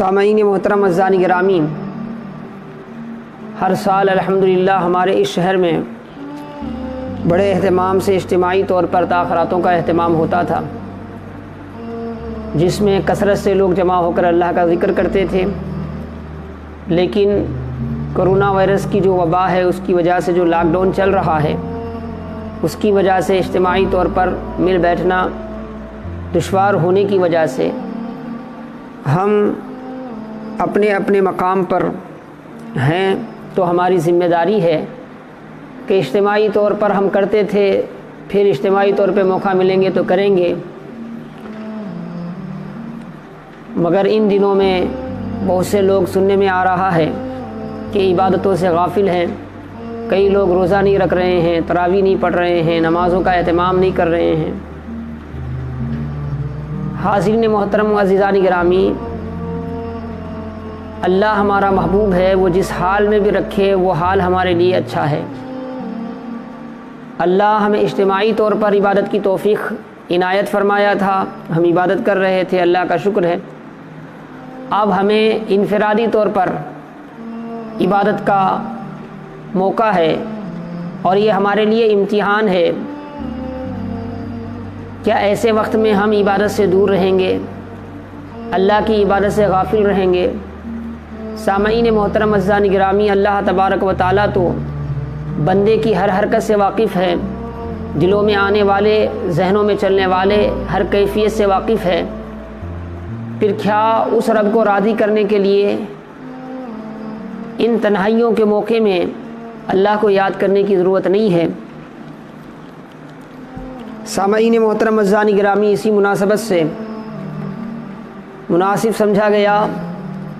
سامعین محترم اعزائے گرامی، ہر سال الحمدللہ ہمارے اس شہر میں بڑے اہتمام سے اجتماعی طور پر تاخیراتوں کا اہتمام ہوتا تھا، جس میں کثرت سے لوگ جمع ہو کر اللہ کا ذکر کرتے تھے۔ لیکن کرونا وائرس کی جو وبا ہے، اس کی وجہ سے جو لاک ڈاؤن چل رہا ہے، اس کی وجہ سے اجتماعی طور پر مل بیٹھنا دشوار ہونے کی وجہ سے ہم اپنے اپنے مقام پر ہیں، تو ہماری ذمہ داری ہے کہ اجتماعی طور پر ہم کرتے تھے، پھر اجتماعی طور پہ موقع ملیں گے تو کریں گے، مگر ان دنوں میں بہت سے لوگ سننے میں آ رہا ہے کہ عبادتوں سے غافل ہیں۔ کئی لوگ روزہ نہیں رکھ رہے ہیں، تراویح نہیں پڑھ رہے ہیں، نمازوں کا اہتمام نہیں کر رہے ہیں۔ حاضرین محترم و عزیزان گرامی، اللہ ہمارا محبوب ہے، وہ جس حال میں بھی رکھے وہ حال ہمارے لیے اچھا ہے۔ اللہ ہمیں اجتماعی طور پر عبادت کی توفیق عنایت فرمایا تھا، ہم عبادت کر رہے تھے، اللہ کا شکر ہے۔ اب ہمیں انفرادی طور پر عبادت کا موقع ہے، اور یہ ہمارے لیے امتحان ہے۔ کیا ایسے وقت میں ہم عبادت سے دور رہیں گے، اللہ کی عبادت سے غافل رہیں گے؟ سامعین محترم اعزائے گرامی، اللہ تبارک و تعالیٰ تو بندے کی ہر حرکت سے واقف ہے، دلوں میں آنے والے، ذہنوں میں چلنے والے ہر کیفیت سے واقف ہے۔ پھر کیا اس رب کو راضی کرنے کے لیے ان تنہائیوں کے موقع میں اللہ کو یاد کرنے کی ضرورت نہیں ہے؟ سامعین محترم اعزائے گرامی، اسی مناسبت سے مناسب سمجھا گیا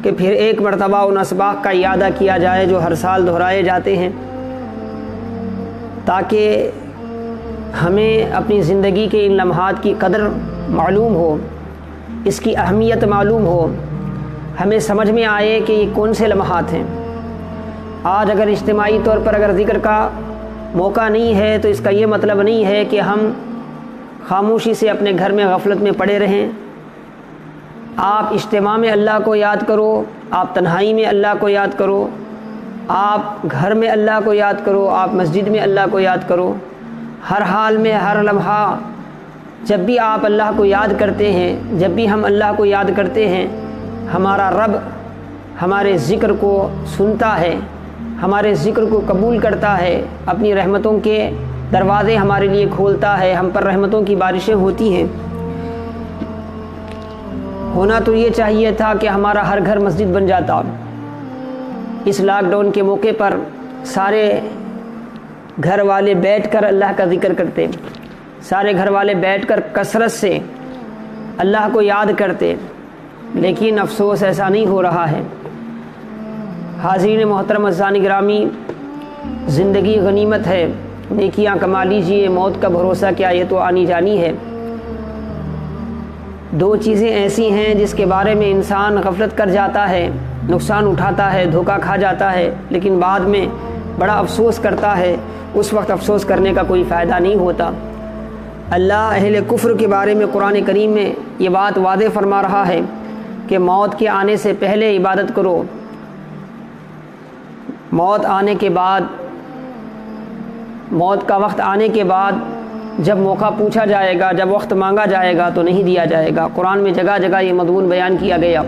کہ پھر ایک مرتبہ ان اسباق کا اعادہ کیا جائے جو ہر سال دہرائے جاتے ہیں، تاکہ ہمیں اپنی زندگی کے ان لمحات کی قدر معلوم ہو، اس کی اہمیت معلوم ہو، ہمیں سمجھ میں آئے کہ یہ کون سے لمحات ہیں۔ آج اگر اجتماعی طور پر اگر ذکر کا موقع نہیں ہے تو اس کا یہ مطلب نہیں ہے کہ ہم خاموشی سے اپنے گھر میں غفلت میں پڑے رہیں۔ آپ اجتماع میں اللہ کو یاد کرو، آپ تنہائی میں اللہ کو یاد کرو، آپ گھر میں اللہ کو یاد کرو، آپ مسجد میں اللہ کو یاد کرو۔ ہر حال میں، ہر لمحہ جب بھی آپ اللہ کو یاد کرتے ہیں، جب بھی ہم اللہ کو یاد کرتے ہیں، ہمارا رب ہمارے ذکر کو سنتا ہے، ہمارے ذکر کو قبول کرتا ہے، اپنی رحمتوں کے دروازے ہمارے لیے کھولتا ہے، ہم پر رحمتوں کی بارشیں ہوتی ہیں۔ ہونا تو یہ چاہیے تھا کہ ہمارا ہر گھر مسجد بن جاتا۔ اس لاک ڈاؤن کے موقع پر سارے گھر والے بیٹھ کر اللہ کا ذکر کرتے، سارے گھر والے بیٹھ کر کثرت سے اللہ کو یاد کرتے، لیکن افسوس ایسا نہیں ہو رہا ہے۔ حاضرین محترم اعزائے گرامی، زندگی غنیمت ہے، نیکیاں کما لیجئے، موت کا بھروسہ کیا، یہ تو آنی جانی ہے۔ دو چیزیں ایسی ہیں جس کے بارے میں انسان غفلت کر جاتا ہے، نقصان اٹھاتا ہے، دھوکہ کھا جاتا ہے، لیکن بعد میں بڑا افسوس کرتا ہے۔ اس وقت افسوس کرنے کا کوئی فائدہ نہیں ہوتا۔ اللہ اہل کفر کے بارے میں قرآن کریم میں یہ بات واضح فرما رہا ہے کہ موت کے آنے سے پہلے عبادت کرو، موت آنے کے بعد، موت کا وقت آنے کے بعد جب موقع پوچھا جائے گا، جب وقت مانگا جائے گا تو نہیں دیا جائے گا۔ قرآن میں جگہ جگہ یہ مضمون بیان کیا گیا۔